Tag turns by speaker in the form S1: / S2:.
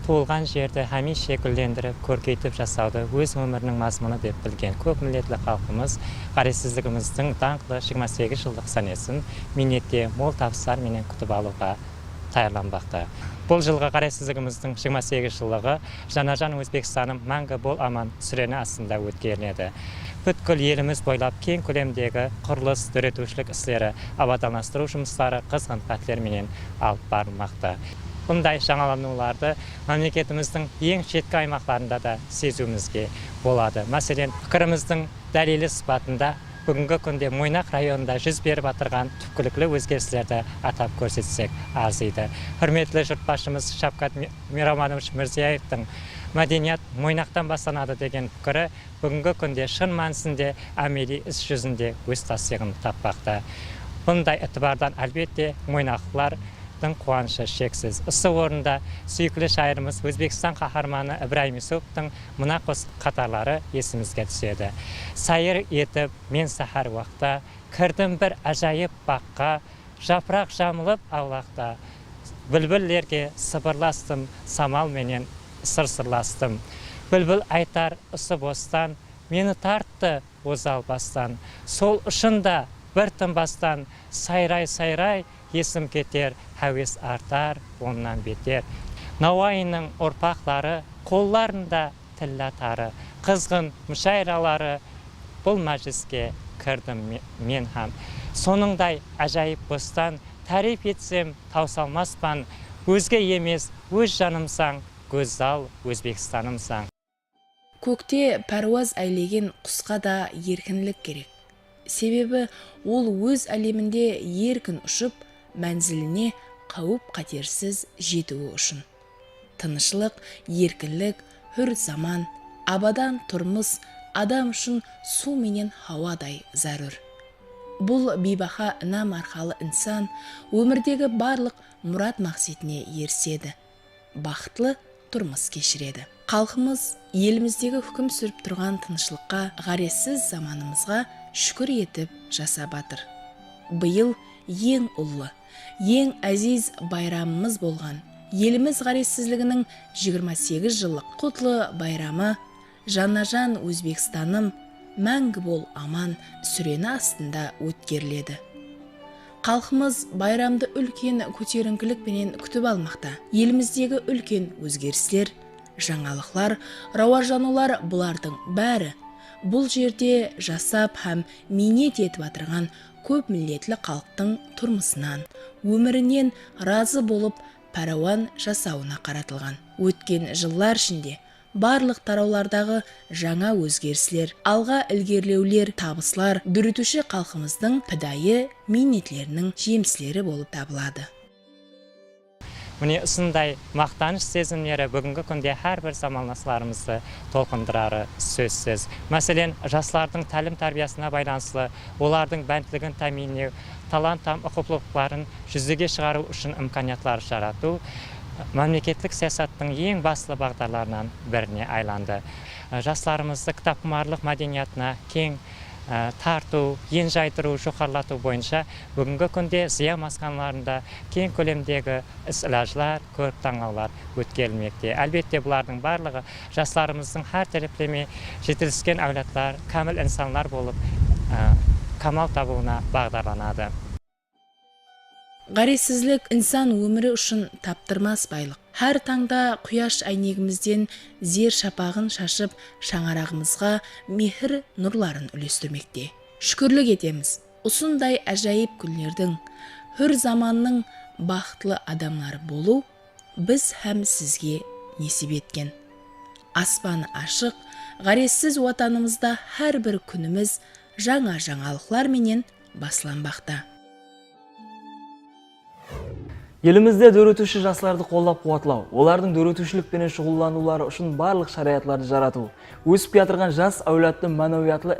S1: туылған жерді hamishe гүлдендіріп, көркейтіп жасауды өз өмірінің мазмұны деп білген көп миллетлі халқымыз қаресіздігіміздің даңқлы 28 жылдық санасын миннетте мол табыстар менен күтіп алуға таярланбақта. Бұл жылғы қаресіздігіміздің 28 жылығы Жанажан Өзбекстаным мәңгі бол аман сүрені астында өткеріледі. Бүткіл еліміз бойлап кең көлемдегі құрылыс дөретушілік істері, абаттандыру жұмыстары қызғын пәтерлерменен алып барылмақта. Бұндай жаңалануларды мемлекетіміздің ең шеткі аймақтарында да сезуімізге болады. Мәселен, пікіріміздің дәлелі сыпатында бүгінгі күнде Мойнақ районында жүз беріп атырған түпкілікті өзгерістерді атап көрсетсек арзиды. Құрметті жұртбашымыз Шавкат Миромонович Мирзиевтің мәдениет Мойнақтан басталады деген пікірі бүгінгі күнде шын мәнісінде әмели іс жүзінде өз тасдиғын таппақта. Бұндай этибардан әлбетте Мойнақлардың қуанышы шексіз. Осы орында сүйікті шайырымыз Өзбекстан қаһарманы Ибраим Юсуповтың мына қатарлары есімізге түседі. Сайыр етіп мен сахар уақта, кірдім бір ажайып баққа, жапырақ жамылып аулақта. Бүлбүллерге сыбырластым, самал менен сыр-сырластым. Бүлбүл айтар ұсы бостан, мені тартты озал бастан. Сол ұшында бір тынбастан, сайрай-сайрай есім кетер, әуес артар, оннан бетер. Науайының ұрпақтары, қолларында тілі тары, қызғын мүшайралары, бұл мәжіліске кірдім мен хам. Соныңдай ажайып бостан, тариф етсем таусалмаспан, өзге емес, өз жанымсаң, көззал Өзбекстанымсаң.
S2: Көкте пәруаз әйлеген құсқа да еркінлік керек. Себебі ол өз әлемінде еркін ұшып, мәнзіліне қауіп қатерсіз жетуі үшін. Тынышлық, еркінлік, хүр заман, абадан тұрмыс адам үшін су менен хауадай зарur. Бұл бейбаха інам арқалы инсан өмірдегі барлық мұрат мақсетіне ерседі. Бақытлы тұрмыс кешіреді. Халқымыз еліміздегі хүкім сүріп тұрған тынышлыққа, ғаресіз заманымызға шүкір етіп жасап жатыр. Биыл ең ұлы, ең әзиз байрамымыз болған еліміз ғаресізлігінің 28 жылдық құтлы байрамы Жанажан Өзбекстаным мәңгі бол аман сүрені астында өткеріледі. Халқымыз байрамды үлкен көтеріңкілікпенен күтіп алмақта. Еліміздегі үлкен өзгерістер, жаңалықлар, рауажанулар бұлардың бәрі бұл жерде жасап һәм минет етіп атырған көп миллетлі халықтың тұрмысынан, өмірінен разы болып пәрауан жасауына қаратылған. Өткен жыллар ішінде барлық тараулардағы жаңа өзгеріслер, алға ілгерілеулер, табыслар дүрітуші халқымыздың пидайы минетлерінің жеміслері болып табылады.
S1: Міне осындай мақтаныш сезімдері бүгінгі күнде әрбір замандастарымызды толқындырары сөзсіз. Мәселен, жастардың тәлім тәрбиясына байланысты олардың бәнтлігін тәминлеу, талант ұқыптылықтарын жүзеге шығару үшін имканиятлар жарату мемлекеттік саясаттың ең басты бағдарларынан біріне айланды. Жастарымызды кітапқұмарлық мәдениетіне кең тарту, ен жайдыру, жоғарлату бойынша бүгінгі күнде зия масханаларында кең көлемдегі іс-ілажлар, көріп таңдаулар өткерілмекте. Әлбетте бұлардың барлығы жастарымыздың әр тәліптеме жетіліскен әулетлер, кәміл инсанлар болып камал табуына бағдарланады.
S2: Ғаресізлік инсан өмірі үшін таптырмас байлық. Әр таңда құяш әйнегімізден зер шапағын шашып, шаңарағымызға мехір нұрларын үлестірмекте. Шүкірлік етеміз. Осындай әжайып күндердің, хүр заманның бақытлы адамлары болу біз һәм сізге несіп еткен. Аспаны ашық, ғаресіз отанымызда әр бір күніміз жаңа жаңалықлар менен басыланбақта.
S3: Елімізде дөретуші жастарды қолдап қуатлау, олардың дөретушілікпенен шұғылланулары үшін барлық шараятларды жарату, өсіп жатырған жас әулетті мәнәвиятлы